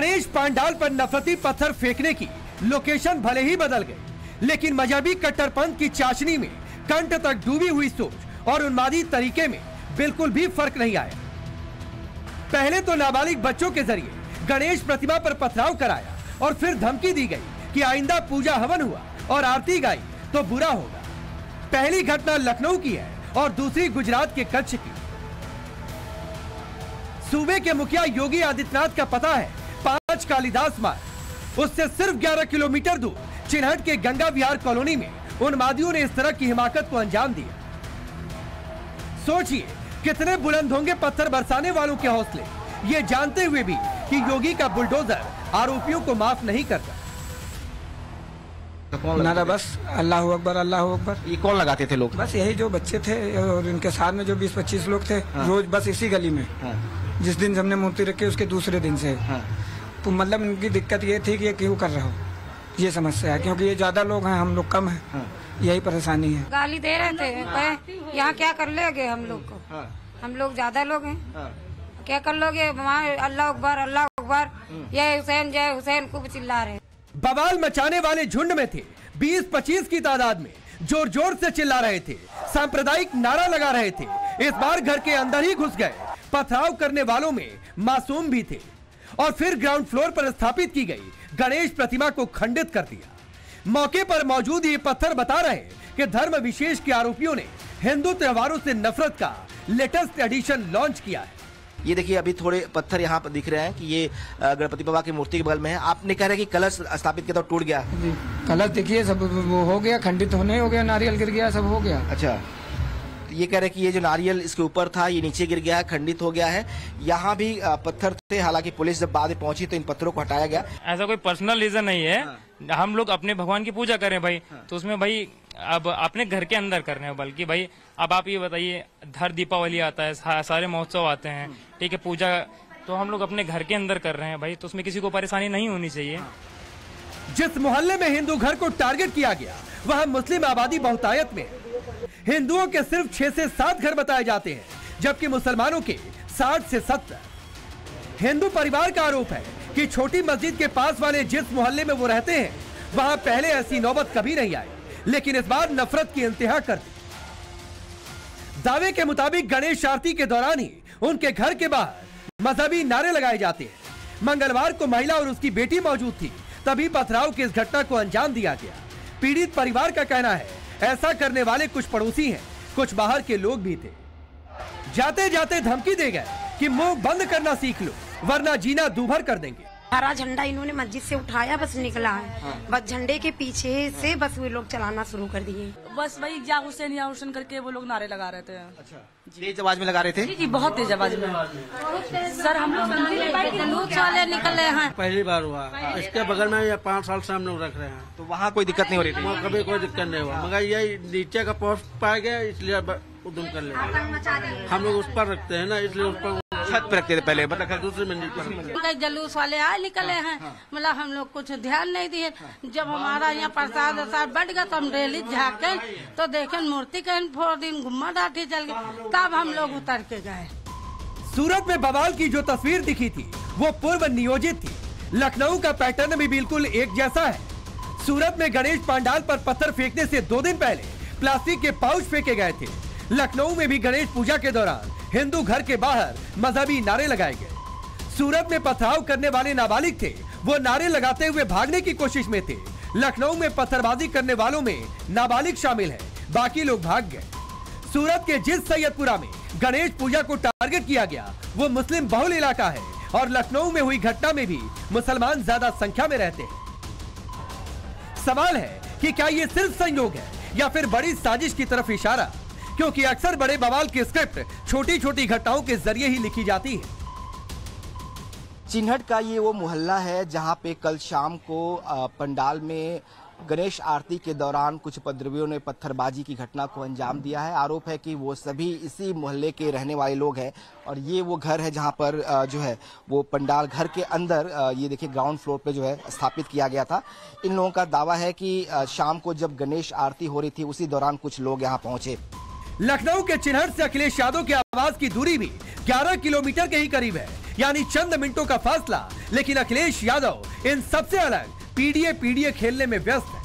गणेश पंडाल पर नफरती पत्थर फेंकने की लोकेशन भले ही बदल गई, लेकिन मजहबी कट्टरपंथ की चाशनी में कंठ तक डूबी हुई सोच और उन्मादी तरीके में बिल्कुल भी फर्क नहीं आया। पहले तो नाबालिग बच्चों के जरिए गणेश प्रतिमा पर पथराव कराया और फिर धमकी दी गई कि आइंदा पूजा हवन हुआ और आरती गाई तो बुरा होगा। पहली घटना लखनऊ की है और दूसरी गुजरात के कच्छ की। सूबे के मुखिया योगी आदित्यनाथ का पता है 5 कालिदास मार्ग, उससे सिर्फ 11 किलोमीटर दूर चिन्हट के गंगा विहार कॉलोनी में उन्मादियों ने इस तरह की हिमाकत को अंजाम दिया। सोचिए कितने बुलंद होंगे पत्थर बरसाने वालों के हौसले, ये जानते हुए भी कि योगी का बुलडोजर आरोपियों को माफ नहीं करता। नारा बस अल्लाह अकबर अल्लाह अकबर। ये कौन लगाते थे लोग? बस यही जो बच्चे थे और इनके साथ में जो 20-25 लोग थे। हाँ। रोज बस इसी गली में। हाँ। जिस दिन हमने मूर्ति रखी उसके दूसरे दिन से। हाँ। तो मतलब इनकी दिक्कत ये थी कि ये क्यों कर रहा हो, ये समस्या है, क्योंकि ये ज्यादा लोग हैं, हम लोग कम हैं। हाँ। यही परेशानी है। गाली दे रहे थे, यहाँ क्या कर लेगे हम लोग को। हाँ। हम लोग ज्यादा लोग हैं। हाँ। क्या कर लोगे वहाँ अल्लाह अकबर जय हुसैन खूब चिल्ला रहे। बवाल मचाने वाले झुंड में थे 20-25 की तादाद में, जोर जोर से चिल्ला रहे थे, सांप्रदायिक नारा लगा रहे थे। इस बार घर के अंदर ही घुस गए। पथराव करने वालों में मासूम भी थे और फिर ग्राउंड फ्लोर पर स्थापित की गई गणेश प्रतिमा को खंडित कर दिया। मौके पर मौजूद ये पत्थर बता रहे कि धर्म विशेष के आरोपियों ने हिंदू त्योहारों से नफरत का लेटेस्ट एडिशन लॉन्च किया है। ये देखिए अभी थोड़े पत्थर यहाँ पर दिख रहे हैं कि ये गणपति बाबा की मूर्ति के बगल में है। आपने कह रहे कि कलश स्थापित किया तो टूट गया। कलश देखिए सब वो हो गया, खंडित होने हो गया, नारियल गिर गया, सब हो गया। अच्छा, तो ये कह रहे कि ये जो नारियल इसके ऊपर था ये नीचे गिर गया है, खंडित हो गया है। यहाँ भी पत्थर थे, हालांकि पुलिस जब बाद में पहुंची तो इन पत्थरों को हटाया गया। ऐसा कोई पर्सनल रीजन नहीं है। हाँ। हम लोग अपने भगवान की पूजा करें भाई। हाँ। तो उसमें भाई अब अपने घर के अंदर कर रहे हैं, बल्कि भाई अब आप ये बताइए, हर दीपावली आता है, सारे महोत्सव आते हैं, ठीक है, पूजा तो हम लोग अपने घर के अंदर कर रहे हैं भाई, तो उसमें किसी को परेशानी नहीं होनी चाहिए। जिस मोहल्ले में हिंदू घर को टारगेट किया गया वहां मुस्लिम आबादी बहुतायत में है। हिंदुओं के सिर्फ 6 से 7 घर बताए जाते हैं, जबकि मुसलमानों के 60 से 70। हिंदू परिवार का आरोप है कि छोटी मस्जिद के पास वाले जिस मोहल्ले में वो रहते हैं वहां पहले ऐसी नौबत कभी नहीं आई, लेकिन इस बार नफरत की इंतहा कर दी। दावे के मुताबिक गणेश आरती के दौरान ही उनके घर के बाहर मजहबी नारे लगाए जाते हैं। मंगलवार को महिला और उसकी बेटी मौजूद थी, तभी पथराव की इस घटना को अंजाम दिया गया। पीड़ित परिवार का कहना है ऐसा करने वाले कुछ पड़ोसी हैं, कुछ बाहर के लोग भी थे। जाते जाते धमकी दे गए कि मुंह बंद करना सीख लो वरना जीना दूभर कर देंगे। हरा झंडा इन्होंने मस्जिद से उठाया, बस निकला है। हाँ। बस झंडे के पीछे से बस वे लोग चलाना शुरू कर दिए। बस वही या हुसैन करके वो लोग नारे लगा रहे थे। अच्छा, तेज आवाज में लगा रहे थे? जी बहुत तेज आवाज में। सर हम लोग जुलूस वाले निकले हैं। पहली बार हुआ। इसके बगल में ये 5 साल से हम लोग रख रहे हैं, तो वहाँ कोई दिक्कत नहीं हो रही थी? वहाँ कभी कोई दिक्कत नहीं हुआ, मगर ये नीचे का पोस्ट पाया गया इसलिए उधम कर ले। हम लोग उस पर रखते हैं ना, इसलिए उस पर छत पे रखते थे पहले, मतलब दूसरी मंजिल पर। जुलूस वाले आए निकले हैं, मतलब हम लोग कुछ ध्यान नहीं दिए। जब हमारा यहाँ प्रसाद बढ़ गया तो हम डेली झाके तो देखे मूर्ति कहीं फोड़ दिन घुम्मा डाठी चल गई, तब हम लोग उतर के गए। सूरत में बवाल की जो तस्वीर दिखी थी वो पूर्व नियोजित थी। लखनऊ का पैटर्न भी बिल्कुल एक जैसा है। सूरत में गणेश पंडाल पर पत्थर फेंकने से 2 दिन पहले प्लास्टिक के पाउच फेंके गए थे। लखनऊ में भी गणेश पूजा के दौरान हिंदू घर के बाहर मजहबी नारे लगाए गए। सूरत में पथराव करने वाले नाबालिग थे, वो नारे लगाते हुए भागने की कोशिश में थे। लखनऊ में पत्थरबाजी करने वालों में नाबालिग शामिल है, बाकी लोग भाग गए। सूरत के जिस सैयदपुरा में गणेश पूजा को टारगेट किया गया वो मुस्लिम बहुल इलाका है और लखनऊ में हुई घटना में भी मुसलमान ज्यादा संख्या में रहते हैं। सवाल है कि क्या ये सिर्फ संयोग है या फिर बड़ी साजिश की तरफ इशारा, क्योंकि अक्सर बड़े बवाल की स्क्रिप्ट छोटी छोटी घटनाओं के जरिए ही लिखी जाती है। चिन्हट का ये वो मोहल्ला है जहां पे कल शाम को पंडाल में गणेश आरती के दौरान कुछ उपद्रवियों ने पत्थरबाजी की घटना को अंजाम दिया है। आरोप है कि वो सभी इसी मोहल्ले के रहने वाले लोग हैं और ये वो घर है जहां पर जो है वो पंडाल घर के अंदर ये देखिए ग्राउंड फ्लोर पे जो है स्थापित किया गया था। इन लोगों का दावा है कि शाम को जब गणेश आरती हो रही थी उसी दौरान कुछ लोग यहाँ पहुंचे। लखनऊ के चिन्हट से अखिलेश यादव के आवास की दूरी भी 11 किलोमीटर के ही करीब है, यानी चंद मिनटों का फासला लेकिन अखिलेश यादव इन सबसे अलग पीडीए खेलने में व्यस्त है।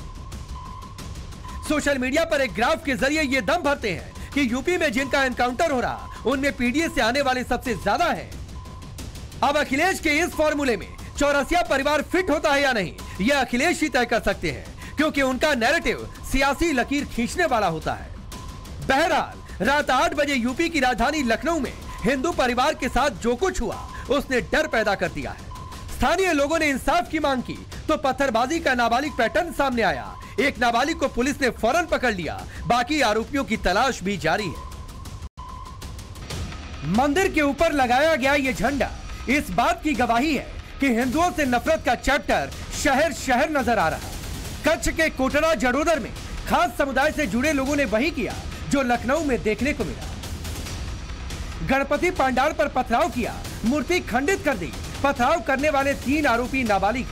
सोशल मीडिया पर एक ग्राफ के जरिए ये दम भरते हैं कि यूपी में जिनका एनकाउंटर हो रहा उनमें पीडीए से आने वाले सबसे ज्यादा है। अब अखिलेश के इस फॉर्मूले में चौरसिया परिवार फिट होता है या नहीं, यह अखिलेश ही तय कर सकते हैं, क्योंकि उनका नैरेटिव सियासी लकीर खींचने वाला होता है। बहरहाल रात 8 बजे यूपी की राजधानी लखनऊ में हिंदू परिवार के साथ जो कुछ हुआ उसने डर पैदा कर दिया है। स्थानीय लोगों ने इंसाफ की मांग की तो पत्थरबाजी का नाबालिग पैटर्न सामने आया। एक नाबालिग को पुलिस ने फौरन पकड़ लिया, बाकी आरोपियों की तलाश भी जारी है। मंदिर के ऊपर लगाया गया ये झंडा इस बात की गवाही है कि हिंदुओं से नफरत का चैप्टर शहर शहर नजर आ रहा। कच्छ के कोटरा जड़ोदर में खास समुदाय से जुड़े लोगों ने वही किया जो लखनऊ में देखने को मिला। गणपति पंडाल पर पथराव किया, मूर्ति खंडित कर दी। पथराव करने वाले 3 आरोपी नाबालिग।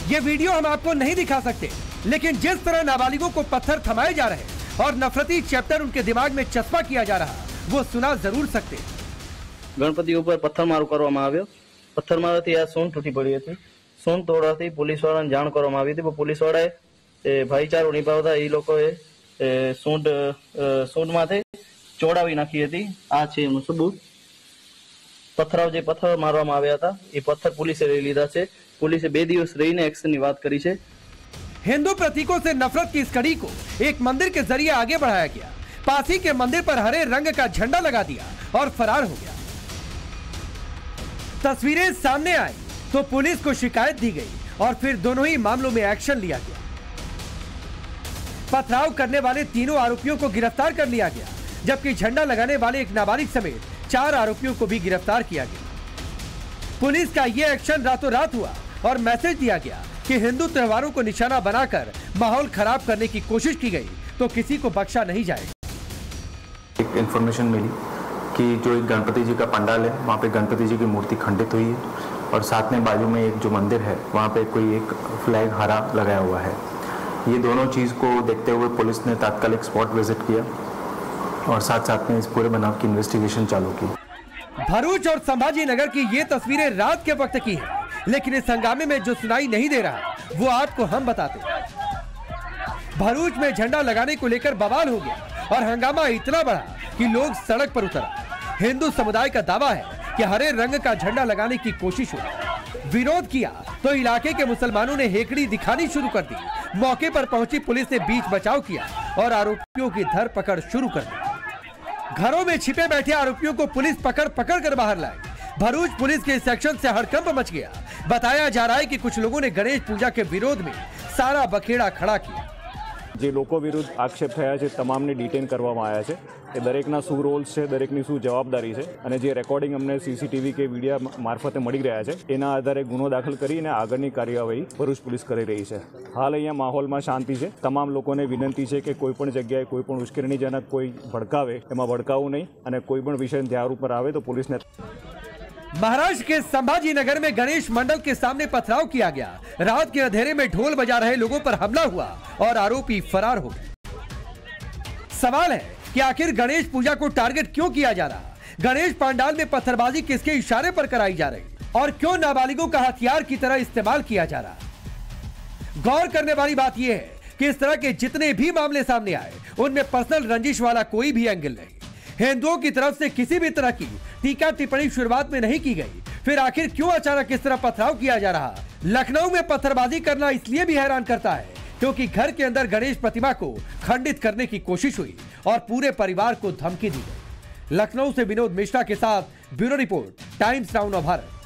ये वीडियो हम आपको नहीं दिखा सकते, लेकिन जिस तरह नाबालिगों को पत्थर थमाए जा रहे और नफरती चैप्टर उनके दिमाग में चस्पा किया जा रहा वो सुना जरूर सकते। गणपति ऊपर पत्थरमारो કરવામાં આવ્યો। પથ્થરમારોથી આ સૂંઢ તૂટી પડી હતી। સૂંઢ તોડવાથી પોલીસવાળાને જાણ કરવામાં આવી હતી, પણ પોલીસવાળાએ ભાઈચારો નિભાવતા એ લોકોએ સૂંઢમાંથી ચોડાવી નાખી હતી। આ છે એનું સબૂત। પથરાવ જે પથ્થર મારવામાં આવ્યા હતા એ પથ્થર પોલીસે લઈ લીધા છે। પોલીસે 2 દિવસ રહીને એક્શનની વાત કરી છે। हिंदू प्रतीकों से नफरत की इस कड़ी को एक मंदिर के जरिए आगे बढ़ाया गया। पास ही के मंदिर पर हरे रंग का झंडा लगा दिया और फरार हो गया। तस्वीरें सामने आई तो पुलिस को शिकायत दी गई और फिर दोनों ही मामलों में एक्शन लिया गया। पथराव करने वाले तीनों आरोपियों को गिरफ्तार कर लिया गया, जबकि झंडा लगाने वाले एक नाबालिग समेत 4 आरोपियों को भी गिरफ्तार किया गया। पुलिस का यह एक्शन रातों रात हुआ और मैसेज दिया गया कि हिंदू त्योहारों को निशाना बनाकर माहौल खराब करने की कोशिश की गई तो किसी को बख्शा नहीं जाएगा। एक इन्फॉर्मेशन मिली कि जो एक गणपति जी का पंडाल है वहाँ पे गणपति जी की मूर्ति खंडित हुई है और साथ में बाजू में एक जो मंदिर है वहाँ पे कोई एक फ्लैग हरा लगाया हुआ है। ये दोनों चीज़ को देखते हुए पुलिस ने तात्कालिक स्पॉट विजिट किया और साथ में इस पूरे बनाव की इन्वेस्टिगेशन चालू की। भरूच और संभाजी नगर की ये तस्वीरें रात के वक्त की है, लेकिन इस हंगामे में जो सुनाई नहीं दे रहा वो आपको हम बताते हैं। भरूच में झंडा लगाने को लेकर बवाल हो गया और हंगामा इतना बढ़ा कि लोग सड़क पर उतर आए। हिंदू समुदाय का दावा है कि हरे रंग का झंडा लगाने की कोशिश हुई। विरोध किया तो इलाके के मुसलमानों ने हेकड़ी दिखानी शुरू कर दी। मौके पर पहुंची पुलिस ने बीच बचाव किया और आरोपियों की धरपकड़ शुरू कर दी। घरों में छिपे बैठे आरोपियों को पुलिस पकड़ कर बाहर लाई। भरूच पुलिस के सेक्शन से हड़कंप मच गया। बताया जा रहा है कि कुछ लोगों ने गणेश पूजा के विरोध में सारा बखेड़ा खड़ा किया। જે લોકો વિરુદ્ધ આક્ષેપ થયા છે તમામને ડિટેન કરવામાં આવ્યા છે। એ દરેકના શું રોલ્સ છે, દરેકની શું જવાબદારી છે અને જે રેકોર્ડિંગ અમને સીસીટીવી કે વિડીયો મારફતે મળી રહ્યા છે એના આધારે ગુનો દાખલ કરીને આગળની કાર્યવાહી ભરૂચ પોલીસ કરી રહી છે। હાલ અહીંયા માહોલમાં શાંતિ છે। તમામ લોકોને વિનંતી છે કે કોઈ પણ જગ્યાએ કોઈ પણ ઉશ્કેરણીજનક કોઈ ભડકાવે એમાં ભડકાવું નહીં અને કોઈ પણ વિષય ધ્યાન ઉપર આવે તો પોલીસને। महाराष्ट्र के संभाजी नगर में गणेश मंडल के सामने पथराव किया गया। रात के अंधेरे में ढोल बजा रहे लोगों पर हमला हुआ और आरोपी फरार हो गए। सवाल है कि आखिर गणेश पूजा को टारगेट क्यों किया जा रहा? गणेश पंडाल में पत्थरबाजी किसके इशारे पर कराई जा रही और क्यों नाबालिगों का हथियार की तरह इस्तेमाल किया जा रहा? गौर करने वाली बात यह है कि इस तरह के जितने भी मामले सामने आए उनमें पर्सनल रंजिश वाला कोई भी एंगल नहीं। हिंदुओं की तरफ से किसी भी तरह की टीका टिप्पणी शुरुआत में नहीं की गई। फिर आखिर क्यों अचानक इस तरह पथराव किया जा रहा? लखनऊ में पत्थरबाजी करना इसलिए भी हैरान करता है क्योंकि घर के अंदर गणेश प्रतिमा को खंडित करने की कोशिश हुई और पूरे परिवार को धमकी दी गई। लखनऊ से विनोद मिश्रा के साथ bureau report, times now Bharat.